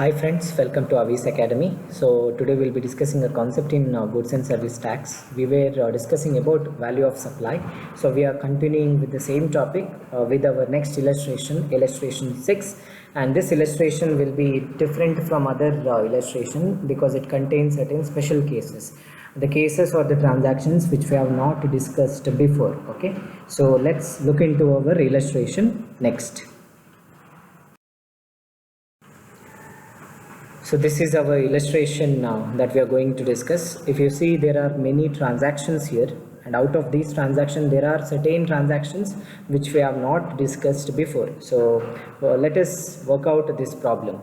Hi friends, welcome to Avis Academy. So today we'll be discussing a concept in goods and service tax. We were discussing about value of supply. So we are continuing with the same topic with our next illustration, illustration 6. And this illustration will be different from other illustration because it contains certain special cases. The cases or the transactions which we have not discussed before. Okay, so let's look into our illustration next. So this is our illustration now that we are going to discuss. If you see, there are many transactions here, and out of these transactions there are certain transactions which we have not discussed before. So let us work out this problem.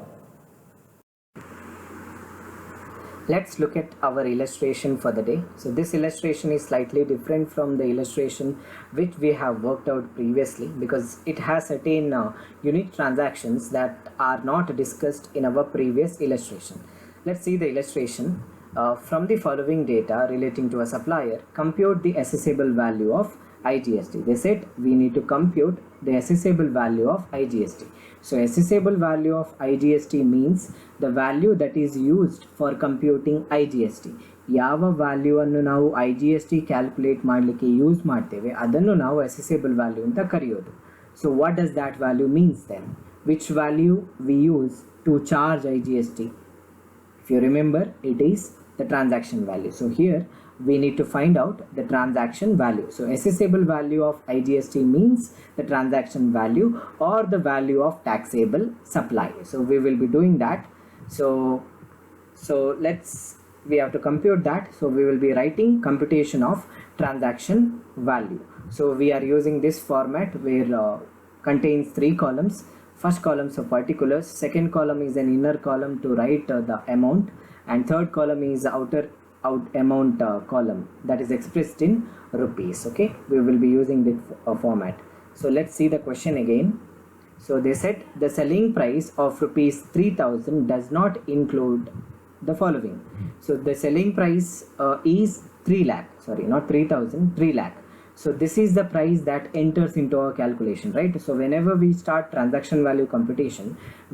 Let's look at our illustration for the day. So this illustration is slightly different from the illustration which we have worked out previously because it has certain unique transactions that are not discussed in our previous illustration. Let's see the illustration. From the following data relating to a supplier, compute the assessable value of IGST. They said we need to compute the assessable value of IGST. So assessable value of IGST means the value that is used for computing IGST. ಯಾವ value ಅನ್ನು ನಾವು IGST calculate ಮಾಡಲಿಕ್ಕೆ use ಮಾಡ್ತೇವೆ ಅದನ್ನು ನಾವು assessable value ಅಂತ ಕರೆಯೋದು. So what does that value means then? Which value we use to charge IGST? If you remember, it is the transaction value. So here we need to find out the transaction value. So assessable value of IGST means the transaction value or the value of taxable supply. So we will be doing that. So we have to compute that. So we will be writing computation of transaction value. So we are using this format where contains 3 columns. First column is particulars, second column is an inner column to write the amount, and third column is outer amount column that is expressed in rupees. Okay, we will be using this format. So let's see the question again. So they said the selling price of rupees 3000 does not include the following. So the selling price is 3 lakh, sorry, not 3000, 3 lakh. So this is the price that enters into our calculation, right? So whenever we start transaction value computation,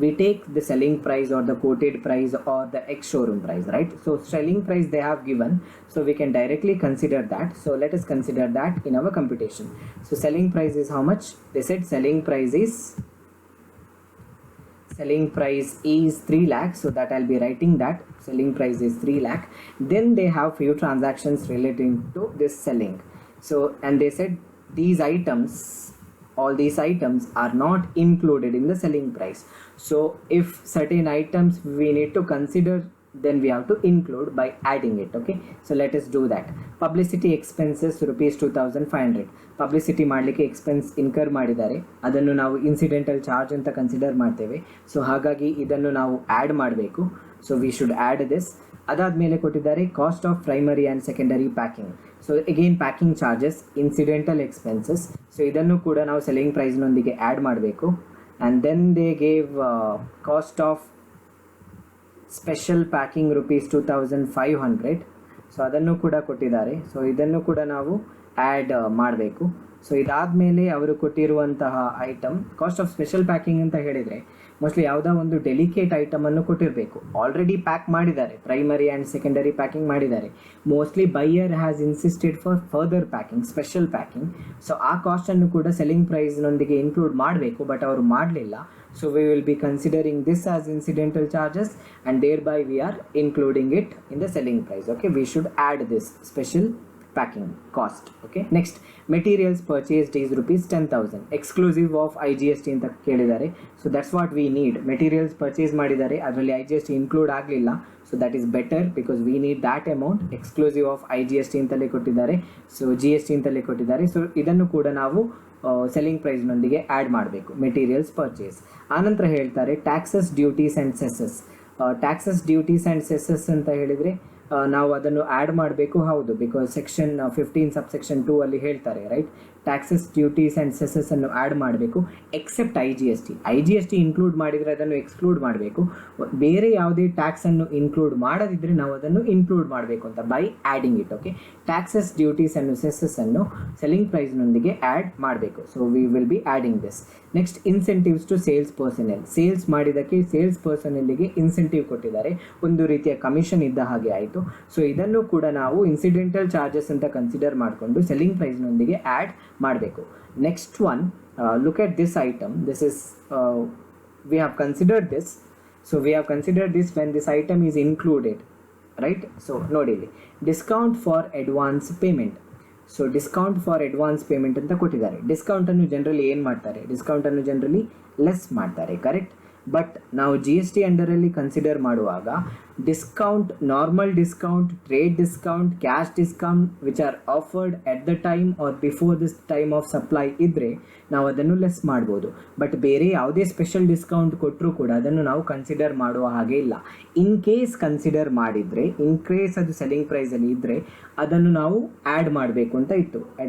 we take the selling price or the quoted price or the ex showroom price, right? So selling price they have given, so we can directly consider that. So let us consider that in our computation. So selling price is how much? They said selling price is 3 lakh, so that I'll be writing that selling price is 3 lakh. Then they have few transactions relating to this selling. So, and they said these items, all these items are not included in the selling price. So if certain items we need to consider, then we have to include by adding it. Okay, so let us do that. Publicity expenses rupees 2500. Publicity ಮಾಡಲಿಕ್ಕೆ expense incur ಮಾಡಿದ್ದಾರೆ, ಅದನ್ನು ನಾವು incidental charge ಅಂತ consider ಮಾಡ್ತೇವೆ. So ಹಾಗಾಗಿ ಇದನ್ನು ನಾವು add ಮಾಡಬೇಕು. So we should add this. ಅದಾದಮೇಲೆ ಕೊಟ್ಟಿದ್ದಾರೆ cost of primary and secondary packing. So again packing charges, incidental expenses. So ಇದನ್ನು ಕೂಡ ನಾವು ಸೆಲ್ಲಿಂಗ್ ಪ್ರೈಸ್ನೊಂದಿಗೆ ಆ್ಯಡ್ ಮಾಡಬೇಕು. And then they gave cost of special packing rupees 2500. So ಅದನ್ನು ಕೂಡ ಕೊಟ್ಟಿದ್ದಾರೆ. ಸೊ ಇದನ್ನು ಕೂಡ ನಾವು ಆ್ಯಡ್ ಮಾಡಬೇಕು. ಸೊ ಇದಾದಮೇಲೆ ಅವರು ಕೊಟ್ಟಿರುವಂತಹ item cost of special packing ಅಂತ ಹೇಳಿದರೆ ಮೋಸ್ಟ್ಲಿ ಯಾವುದೋ ಒಂದು ಡೆಲಿಕೇಟ್ ಐಟಮನ್ನು ಕೊಟ್ಟಿರಬೇಕು. ಆಲ್ರೆಡಿ ಪ್ಯಾಕ್ ಮಾಡಿದ್ದಾರೆ, ಪ್ರೈಮರಿ ಆ್ಯಂಡ್ ಸೆಕೆಂಡರಿ ಪ್ಯಾಕಿಂಗ್ ಮಾಡಿದ್ದಾರೆ. Mostly buyer has insisted for further packing, special packing. So ಆ ಕಾಸ್ಟನ್ನು ಕೂಡ ಸೆಲ್ಲಿಂಗ್ ಪ್ರೈಸ್ನೊಂದಿಗೆ ಇನ್ಕ್ಲೂಡ್ ಮಾಡಬೇಕು, ಬಟ್ ಅವರು ಮಾಡಲಿಲ್ಲ. So we will be considering this as incidental charges and thereby we are including it in the selling price. Okay, we should add this special packing cost. Okay, next materials purchased is rupees 10,000 exclusive of IGST ಅಂತ ಕೇಳಿದ್ದಾರೆ. So that's what we need. Materials purchase ಮಾಡಿದ್ದಾರೆ, ಅದರಲ್ಲಿ IGST include ಆಗಲಿಲ್ಲ. So that is better because we need that amount exclusive of IGST ಅಂತಲೇ ಕೊಟ್ಟಿದ್ದಾರೆ. So GST ಅಂತಲೇ ಕೊಟ್ಟಿದ್ದಾರೆ. So ಇದನ್ನು ಕೂಡ ನಾವು ಸೆಲ್ಲಿಂಗ್ ಪ್ರೈಸ್ನೊಂದಿಗೆ ಆ್ಯಡ್ ಮಾಡಬೇಕು, ಮೆಟೀರಿಯಲ್ಸ್ ಪರ್ಚೇಸ್. ಆನಂತರ ಹೇಳ್ತಾರೆ taxes, duties and cesses. Taxes, duties and cesses ಅಂತ ಹೇಳಿದರೆ ನಾವು ಅದನ್ನು ಆ್ಯಡ್ ಮಾಡಬೇಕು. ಹೌದು, ಬಿಕಾಸ್ ಸೆಕ್ಷನ್ 15 ಸಬ್ಸೆಕ್ಷನ್ 2 ಅಲ್ಲಿ ಹೇಳ್ತಾರೆ, right? Taxes duties and cesses ಅನ್ನು ಆ್ಯಡ್ ಮಾಡಬೇಕು except I G S T include ಮಾಡಿದರೆ ಅದನ್ನು ಎಕ್ಸ್ಕ್ಲೂಡ್ ಮಾಡಬೇಕು. ಬೇರೆ ಯಾವುದೇ ಟ್ಯಾಕ್ಸನ್ನು ಇನ್ಕ್ಲೂಡ್ ಮಾಡದಿದ್ದರೆ ನಾವು ಅದನ್ನು ಇನ್ಕ್ಲೂಡ್ ಮಾಡಬೇಕು ಅಂತ by adding it. Okay, taxes duties ಅನ್ನು ಸೆಸಸ್ ಅನ್ನು ಸೆಲ್ಲಿಂಗ್ ಪ್ರೈಸ್ನೊಂದಿಗೆ ಆ್ಯಡ್ ಮಾಡಬೇಕು. So we will be adding this. Next incentives to sales personnel. Sales ಮಾಡಿದ್ದಕ್ಕೆ ಸೇಲ್ಸ್ ಪರ್ಸನಲ್ಗೆ ಇನ್ಸೆಂಟಿವ್ ಕೊಟ್ಟಿದ್ದಾರೆ, ಒಂದು ರೀತಿಯ ಕಮಿಷನ್ ಇದ್ದ ಹಾಗೆ ಆಯಿತು. ಸೊ ಇದನ್ನು ಕೂಡ ನಾವು ಇನ್ಸಿಡೆಂಟಲ್ ಚಾರ್ಜಸ್ ಅಂತ ಕನ್ಸಿಡರ್ ಮಾಡಿಕೊಂಡು ಸೆಲ್ಲಿಂಗ್ ಪ್ರೈಸ್ನೊಂದಿಗೆ ಆ್ಯಡ್ ಮಾಡಬೇಕು. Next one, look at this item. This is we have considered this. So we have considered this when this item is included, right? So ನೋಡಿ ಇಲ್ಲಿ discount for advance payment. So discount for advance payment ಅಂತ ಕೊಟ್ಟಿದ್ದಾರೆ. ಡಿಸ್ಕೌಂಟನ್ನು generally ಏನು ಮಾಡ್ತಾರೆ? ಡಿಸ್ಕೌಂಟನ್ನು generally less ಮಾಡ್ತಾರೆ, correct? But ನಾವು G S T ಅಂಡರಲ್ಲಿ consider ಮಾಡುವಾಗ discount, normal discount, trade discount, cash discount which are offered at the time or before this time of supply ಇದ್ದರೆ ನಾವು ಅದನ್ನು ಲೆಸ್ ಮಾಡ್ಬೋದು. ಬಟ್ ಬೇರೆ ಯಾವುದೇ ಸ್ಪೆಷಲ್ ಡಿಸ್ಕೌಂಟ್ ಕೊಟ್ಟರೂ ಕೂಡ ಅದನ್ನು ನಾವು ಕನ್ಸಿಡರ್ ಮಾಡುವ ಹಾಗೆ ಇಲ್ಲ. ಇನ್ ಕೇಸ್ ಕನ್ಸಿಡರ್ ಮಾಡಿದರೆ, ಇನ್ ಕೇಸ್ ಅದು ಸೆಲ್ಲಿಂಗ್ ಪ್ರೈಸಲ್ಲಿ ಇದ್ದರೆ ಅದನ್ನು ನಾವು ಆ್ಯಡ್ ಮಾಡಬೇಕು ಅಂತ ಇತ್ತು.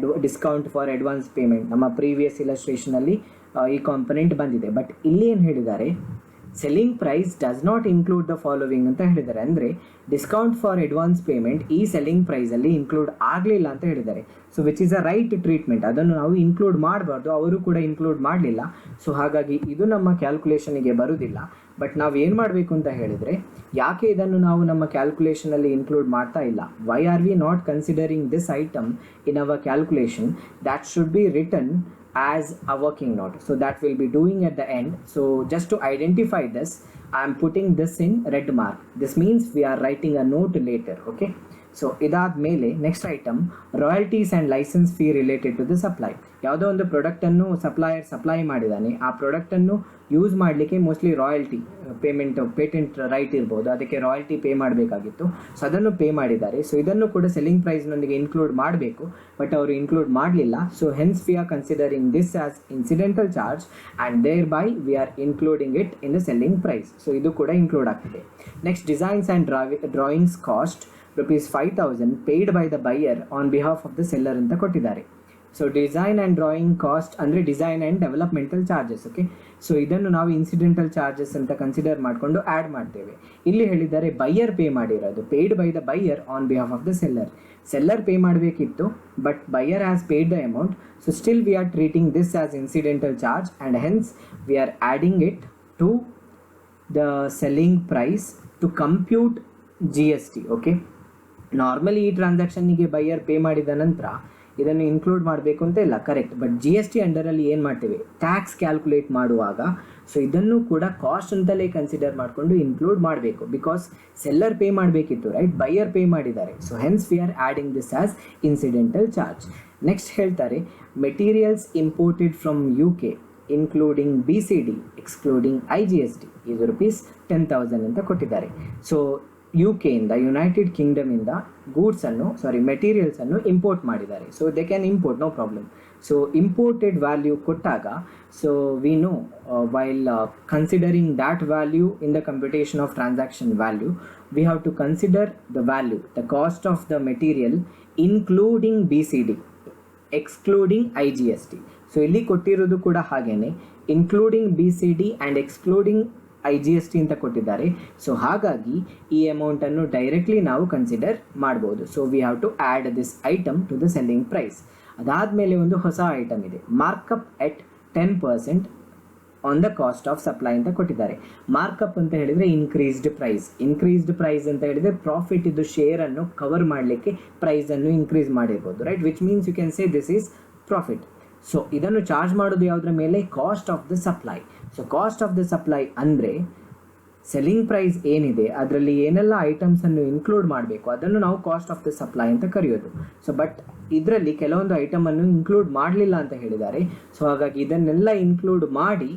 ಡಿಸ್ಕೌಂಟ್ ಫಾರ್ ಅಡ್ವಾನ್ಸ್ ಪೇಮೆಂಟ್ ನಮ್ಮ ಪ್ರೀವಿಯಸ್ ಇಲಸ್ಟ್ರೇಷನಲ್ಲಿ ಈ ಕಾಂಪೊನೆಂಟ್ ಬಂದಿದೆ. ಬಟ್ ಇಲ್ಲಿ ಏನು ಹೇಳಿದ್ದಾರೆ? Selling price does not include the following ಅಂತ ಹೇಳಿದ್ದಾರೆ. ಅಂದರೆ ಡಿಸ್ಕೌಂಟ್ ಫಾರ್ ಅಡ್ವಾನ್ಸ್ ಪೇಮೆಂಟ್ ಈ ಸೆಲ್ಲಿಂಗ್ ಪ್ರೈಸಲ್ಲಿ ಇನ್ಕ್ಲೂಡ್ ಆಗಲಿಲ್ಲ ಅಂತ ಹೇಳಿದ್ದಾರೆ. So which is a right treatment. ಅದನ್ನು ನಾವು ಇನ್ಕ್ಲೂಡ್ ಮಾಡಬಾರ್ದು, ಅವರು ಕೂಡ ಇನ್ಕ್ಲೂಡ್ ಮಾಡಲಿಲ್ಲ. ಸೊ ಹಾಗಾಗಿ ಇದು ನಮ್ಮ ಕ್ಯಾಲ್ಕುಲೇಷನಿಗೆ ಬರುವುದಿಲ್ಲ. ಬಟ್ ನಾವು ಏನು ಮಾಡಬೇಕು ಅಂತ ಹೇಳಿದರೆ, ಯಾಕೆ ಇದನ್ನು ನಾವು ನಮ್ಮ ಕ್ಯಾಲ್ಕುಲೇಷನಲ್ಲಿ ಇನ್ಕ್ಲೂಡ್ ಮಾಡ್ತಾ ಇಲ್ಲ? Why are we not considering this item in our calculation? That should be written as a working note. So that will be doing at the end. So just to identify this, I am putting this in red mark. This means we are writing a note later. Okay, so ಇದಾದಮೇಲೆ next item royalties and licence fee related to the supply. ಯಾವುದೋ ಒಂದು ಪ್ರಾಡಕ್ಟನ್ನು supply ಮಾಡಿದ್ದಾನೆ, ಆ ಪ್ರಾಡಕ್ಟನ್ನು use ಮಾಡಲಿಕ್ಕೆ mostly royalty payment, patent right ಇರ್ಬೋದು, ಅದಕ್ಕೆ ರಾಯಲ್ಟಿ ಪೇ ಮಾಡಬೇಕಾಗಿತ್ತು. ಸೊ ಅದನ್ನು ಪೇ ಮಾಡಿದ್ದಾರೆ. ಸೊ ಇದನ್ನು ಕೂಡ ಸೆಲ್ಲಿಂಗ್ ಪ್ರೈಸ್ನೊಂದಿಗೆ ಇನ್ಕ್ಲೂಡ್ ಮಾಡಬೇಕು, ಬಟ್ ಅವರು ಇನ್ಕ್ಲೂಡ್ ಮಾಡಲಿಲ್ಲ. So hence we are considering this as incidental charge and thereby we are including it in the selling price. So ಇದು ಕೂಡ ಇನ್ಕ್ಲೂಡ್ ಆಗ್ತಿದೆ. Next designs and drawings cost ₹5,000 paid by the buyer on behalf of the seller ಅಂತ ಕೊಟ್ಟಿದ್ದಾರೆ. So design and drawing cost ಅಂದರೆ design and developmental charges. Okay, so ಇದನ್ನು ನಾವು incidental charges ಅಂತ consider ಮಾಡಿಕೊಂಡು ಆ್ಯಡ್ ಮಾಡ್ತೇವೆ. ಇಲ್ಲಿ ಹೇಳಿದ್ದಾರೆ ಬೈಯರ್ ಪೇ ಮಾಡಿರೋದು, paid by the buyer on behalf of the seller. Seller pay ಮಾಡಬೇಕಿತ್ತು, but buyer has paid the amount. So still we are treating this as incidental charge and hence we are adding it to the selling price to compute GST. Okay, normally ಈ ಟ್ರಾನ್ಸಾಕ್ಷನ್ನಿಗೆ buyer pay ಮಾಡಿದ ನಂತರ ಇದನ್ನು include ಮಾಡಬೇಕು ಅಂತ ಇಲ್ಲ, correct. But GST ಅಂಡರಲ್ಲಿ ಏನು ಮಾಡ್ತೇವೆ, ಟ್ಯಾಕ್ಸ್ ಕ್ಯಾಲ್ಕುಲೇಟ್ ಮಾಡುವಾಗ ಸೊ ಇದನ್ನು ಕೂಡ ಕಾಸ್ಟ್ ಅಂತಲೇ ಕನ್ಸಿಡರ್ ಮಾಡಿಕೊಂಡು ಇನ್ಕ್ಲೂಡ್ ಮಾಡಬೇಕು. ಬಿಕಾಸ್ ಸೆಲ್ಲರ್ ಪೇ ಮಾಡಬೇಕಿತ್ತು, ರೈಟ್, ಬೈಯರ್ ಪೇ ಮಾಡಿದ್ದಾರೆ. So hence we are adding this as incidental charge. Next ಹೇಳ್ತಾರೆ materials imported from UK including BCD excluding IGST ಇದು ₹10,000 ಅಂತ ಕೊಟ್ಟಿದ್ದಾರೆ. ಸೊ UK-ಇಂದ, ಯುನೈಟೆಡ್ ಕಿಂಗ್ಡಮಿಂದ ಮೆಟೀರಿಯಲ್ಸನ್ನು ಇಂಪೋರ್ಟ್ ಮಾಡಿದ್ದಾರೆ. So they can import, no problem. So imported value ಕೊಟ್ಟಾಗ so we know while considering that value in the computation of transaction value we have to consider the value, the cost of the material including BCD excluding IGST. So ಇಲ್ಲಿ ಕೊಟ್ಟಿರೋದು ಕೂಡ ಹಾಗೇನೆ, including BCD and excluding IGST ಅಂತ ಕೊಟ್ಟಿದ್ದಾರೆ. So ಹಾಗಾಗಿ ಈ ಅಮೌಂಟನ್ನು directly ನಾವು ಕನ್ಸಿಡರ್ ಮಾಡ್ಬೋದು. So we have to add this item to the selling price. ಅದಾದಮೇಲೆ ಒಂದು ಹೊಸ ಐಟಮ್ ಇದೆ, markup at 10% on the cost of supply ಅಂತ ಕೊಟ್ಟಿದ್ದಾರೆ. ಮಾರ್ಕಪ್ ಅಂತ ಹೇಳಿದರೆ ಇನ್ಕ್ರೀಸ್ಡ್ ಪ್ರೈಸ್ ಅಂತ ಹೇಳಿದರೆ ಪ್ರಾಫಿಟ್ ಇದು ಶೇರನ್ನು ಕವರ್ ಮಾಡಲಿಕ್ಕೆ ಪ್ರೈಸನ್ನು ಇನ್ಕ್ರೀಸ್ ಮಾಡಿರ್ಬೋದು, right, which means you can say this is profit. So ಇದನ್ನು ಚಾರ್ಜ್ ಮಾಡೋದು ಯಾವುದರ ಮೇಲೆ, cost of the supply. So cost of the supply ಅಂದರೆ ಸೆಲ್ಲಿಂಗ್ ಪ್ರೈಸ್ ಏನಿದೆ ಅದರಲ್ಲಿ ಏನೆಲ್ಲ ಐಟಮ್ಸನ್ನು ಇನ್ಕ್ಲೂಡ್ ಮಾಡಬೇಕು ಅದನ್ನು ನಾವು ಕಾಸ್ಟ್ ಆಫ್ ದ ಸಪ್ಲೈ ಅಂತ ಕರೆಯೋದು. ಸೊ ಬಟ್ ಇದರಲ್ಲಿ ಕೆಲವೊಂದು ಐಟಮನ್ನು ಇನ್ಕ್ಲೂಡ್ ಮಾಡಲಿಲ್ಲ ಅಂತ ಹೇಳಿದ್ದಾರೆ. ಸೊ ಹಾಗಾಗಿ ಇದನ್ನೆಲ್ಲ ಇನ್ಕ್ಲೂಡ್ ಮಾಡಿ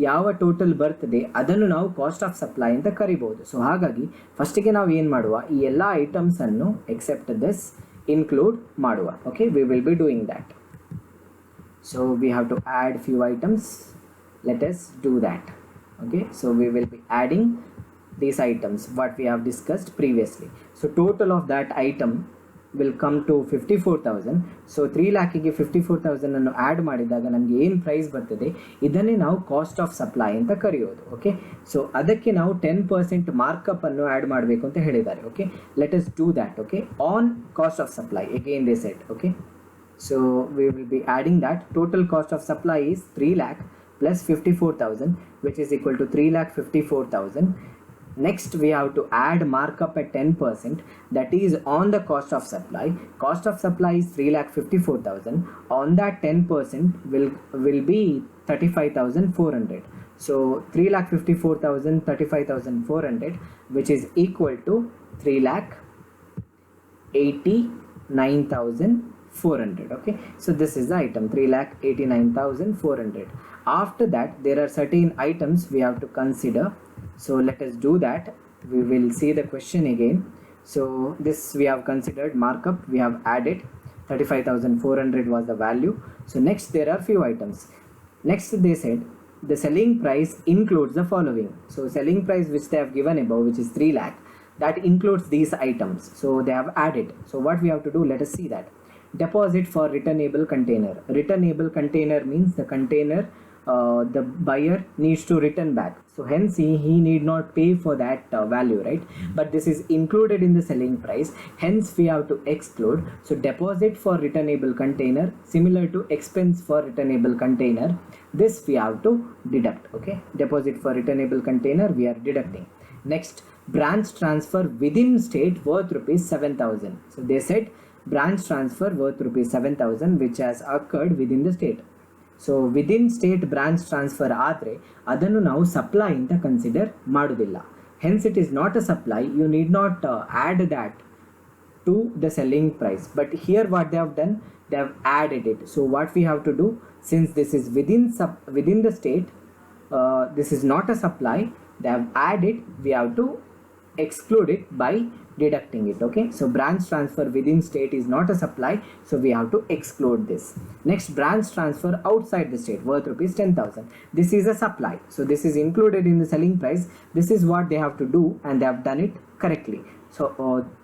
ಯಾವ ಟೋಟಲ್ ಬರ್ತದೆ ಅದನ್ನು ನಾವು ಕಾಸ್ಟ್ ಆಫ್ ಸಪ್ಲೈ ಅಂತ ಕರಿಬೋದು. ಸೊ ಹಾಗಾಗಿ ಫಸ್ಟಿಗೆ ನಾವು ಏನು ಮಾಡುವ, ಈ ಎಲ್ಲ ಐಟಮ್ಸನ್ನು ಎಕ್ಸೆಪ್ಟ್ ದಿಸ್ ಇನ್ಕ್ಲೂಡ್ ಮಾಡುವ. Okay, V will be doing that. So we have to add few items. Let us do that. Okay, so we will be adding these items what we have discussed previously. So total of that item will come to 54,000. So 3 ಲ್ಯಾಕಿಗೆ 54,000 ಅನ್ನು add ಮಾಡಿದಾಗ ನಮಗೆ ಏನು price ಬರ್ತದೆ ಇದನ್ನೇ ನಾವು cost of supply ಅಂತ ಕರೆಯೋದು. Okay, so ಅದಕ್ಕೆ ನಾವು 10% ಮಾರ್ಕಪ್ ಅನ್ನು ಆ್ಯಡ್ ಮಾಡಬೇಕು ಅಂತ ಹೇಳಿದ್ದಾರೆ. Okay, let us do that. Okay, on cost of supply again they set. Okay, so we will be adding that total cost of supply is 3 lakh plus 54,000, which is equal to 3,54,000. Next we have to add markup at 10%, that is on the cost of supply. Cost of supply is 3,54,000. on that 10% will be 35,400. so 3,54,000 35,400, which is equal to 3,89,400. okay, so this is the item 3,89,400. after that there are certain items we have to consider, so let us do that. We will see the question again. So this we have considered markup, we have added 35,400 was the value. So next there are few items. Next they said the selling price includes the following. So selling price which they have given above, which is 3 lakh, that includes these items, so they have added. So what we have to do, let us see that. Deposit for returnable container. Returnable container means the container the buyer needs to return back, so hence he need not pay for that value, right? But this is included in the selling price, hence we have to exclude. So deposit for returnable container similar to expense for returnable container, this we have to deduct. Okay, deposit for returnable container we are deducting. Next, branch transfer within state worth rupees 7,000. so they said branch transfer worth rupees 7,000 which has occurred within the state. So within state branch transfer ಆದರೆ ಅದನ್ನು ನಾವು supply ಅಂತ consider ಮಾಡೋದಿಲ್ಲ, hence it is not a supply, you need not add that to the selling price. But here what they have done, they have added it. So what we have to do, since this is within the state, this is not a supply, they have added, we have to exclude it by deducting it. okay, so branch transfer within state is not a supply, so we have to exclude this. Next, branch transfer outside the state worth rupees 10,000, this is a supply, so this is included in the selling price. This is what they have to do and they have done it correctly. So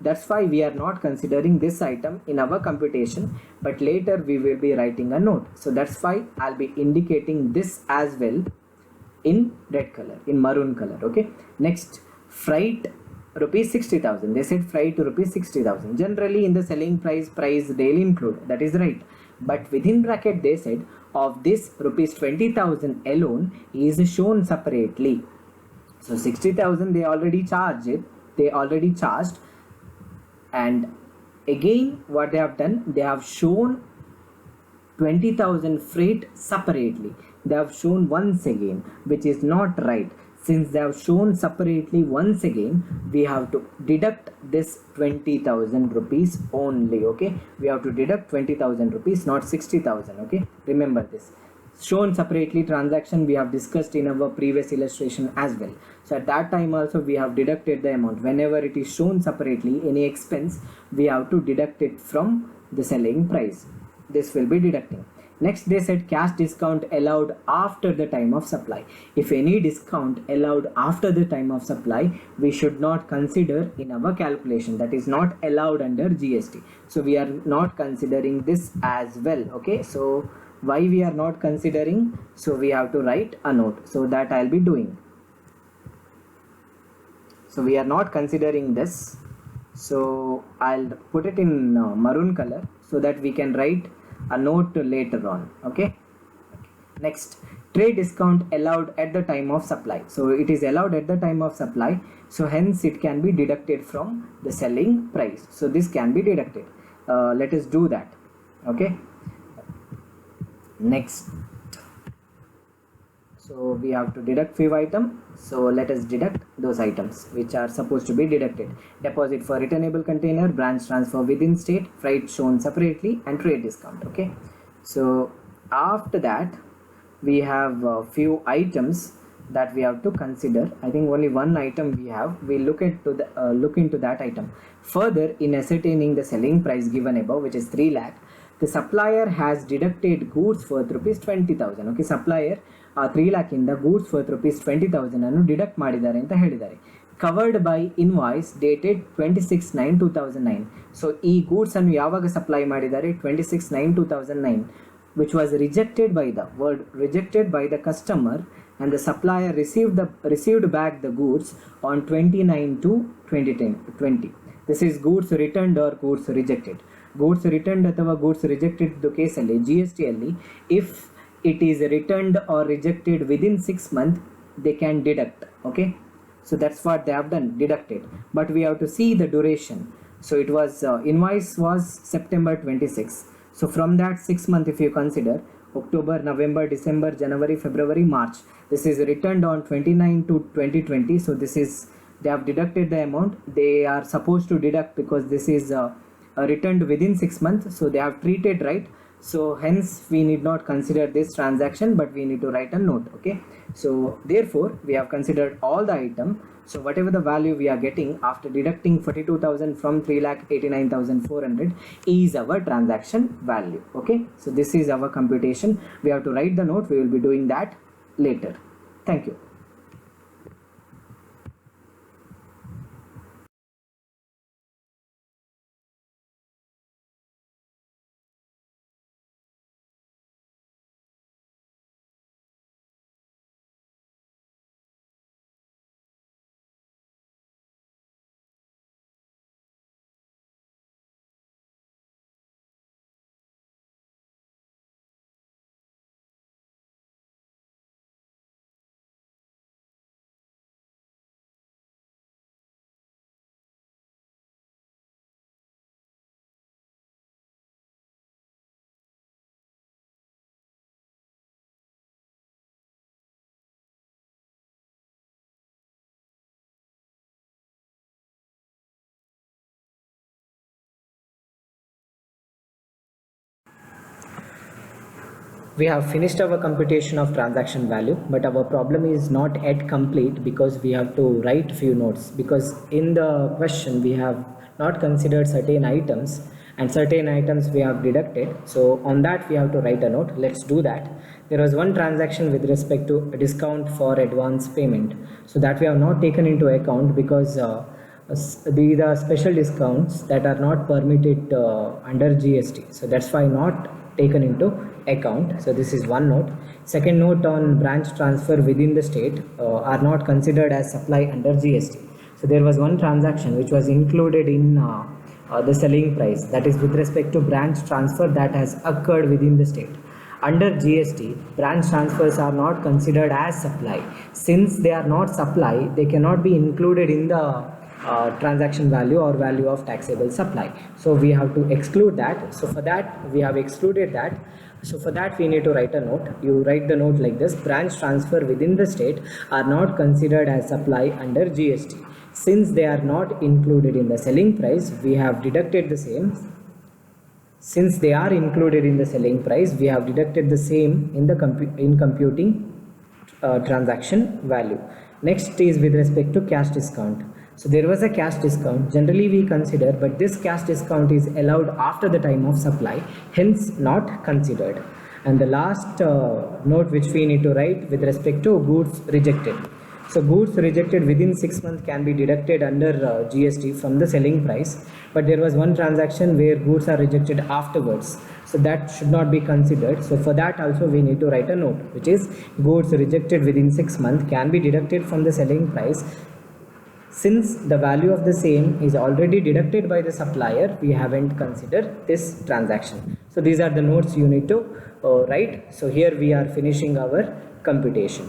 that's why we are not considering this item in our computation, but later we will be writing a note. So that's why I'll be indicating this as well in red color, in maroon color. okay, next, freight rupees 60,000. they said freight to rupees 60,000. generally in the selling price they'll include, that is right, but within bracket they said of this rupees 20,000 alone is shown separately. so 60,000 they already charged, and again what they have done, they have shown 20,000 freight separately, they have shown once again, which is not right. Since they have shown separately once again, we have to deduct this 20,000 rupees only. okay, we have to deduct 20,000 rupees, not 60,000. okay, remember this. Shown separately transaction we have discussed in our previous illustration as well. So at that time also we have deducted the amount. Whenever it is shown separately, any expense, we have to deduct it from the selling price. This will be deducting. Next, they said cash discount allowed after the time of supply. If any discount allowed after the time of supply, we should not consider in our calculation. That is not allowed under GST. So we are not considering this as well. okay, so why we are not considering? So we have to write a note. So that I'll be doing. So we are not considering this. So I'll put it in maroon color so that we can write a note later on. okay, next, trade discount allowed at the time of supply. So it is allowed at the time of supply, so hence it can be deducted from the selling price. So this can be deducted. Let us do that. okay, next, so we have to deduct few items. So let us deduct those items which are supposed to be deducted. Deposit for returnable container, branch transfer within state, freight shown separately, and trade discount. okay, so after that we have a few items that we have to consider. I think only one item we have. We look into that item further. In ascertaining the selling price given above, which is 3 lakh, the supplier has deducted goods worth rupees 20,000. okay, supplier 3 lakh ಇಂದ goods worth rupees 20,000 ಅನ್ನು deduct ಮಾಡಿದ್ದಾರೆ ಅಂತ ಹೇಳಿದ್ದಾರೆ. covered by invoice dated 26/9/2009. So ಈ goods ಅನ್ನು ಯಾವಾಗ supply ಮಾಡಿದ್ದಾರೆ 26/9/2009, which was rejected by the word rejected by the customer, and the supplier received back the goods on 29/2/2020. This is goods returned or goods rejected. Goods returned ಅಥವಾ goods rejected ಕೇಸಲ್ಲಿ GST ಅಲ್ಲಿ if it is returned or rejected within 6 months, they can deduct. Okay, so that's what they have done, deducted. But we have to see the duration. So it was invoice was September 26. So from that 6 months, if you consider October, November, December, January, February, March, this is returned on 29/2/2020. So this is, they have deducted the amount they are supposed to deduct, because this is returned within 6 months. So they have treated, right? So hence we need not consider this transaction, but we need to write a note. Okay, so therefore we have considered all the item. So whatever the value we are getting after deducting 42,000 from 3,89,400 is our transaction value. Okay, so this is our computation. We have to write the note. We will be doing that later. Thank you. We have finished our computation of transaction value, but our problem is not yet complete, because we have to write few notes, because in the question we have not considered certain items, and certain items we have deducted. So on that we have to write a note. Let's do that. There was one transaction with respect to a discount for advance payment, so that we have not taken into account, because these are special discounts that are not permitted under GST. So that's why not taken into account. So this is one note. Second note, on branch transfer within the state are not considered as supply under GST. So there was one transaction which was included in the selling price, that is with respect to branch transfer that has occurred within the state. Under GST, branch transfers are not considered as supply. Since they are not supply, they cannot be included in the transaction value or value of taxable supply. So we have to exclude that. So for that we have excluded that. So for that we need to write a note. You write the note like this: branch transfer within the state are not considered as supply under GST. Since they are not included in the selling price, we have deducted the same. Since they are included in the selling price, we have deducted the same in the computing transaction value. Next is with respect to cash discount. So there was a cash discount, generally we consider, but this cash discount is allowed after the time of supply, hence not considered. And the last note which we need to write with respect to goods rejected. So goods rejected within 6 months can be deducted under GST from the selling price, but there was one transaction where goods are rejected afterwards, so that should not be considered. So for that also we need to write a note, which is goods rejected within 6 months can be deducted from the selling price. Since the value of the same is already deducted by the supplier, we haven't considered this transaction. So these are the notes you need to write. So here we are finishing our computation.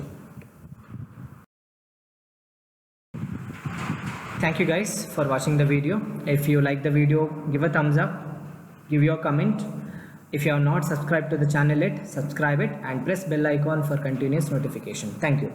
Thank you guys for watching the video. If you like the video, give a thumbs up, give your comment. If you have not subscribed to the channel yet, subscribe it and press bell icon for continuous notification. Thank you.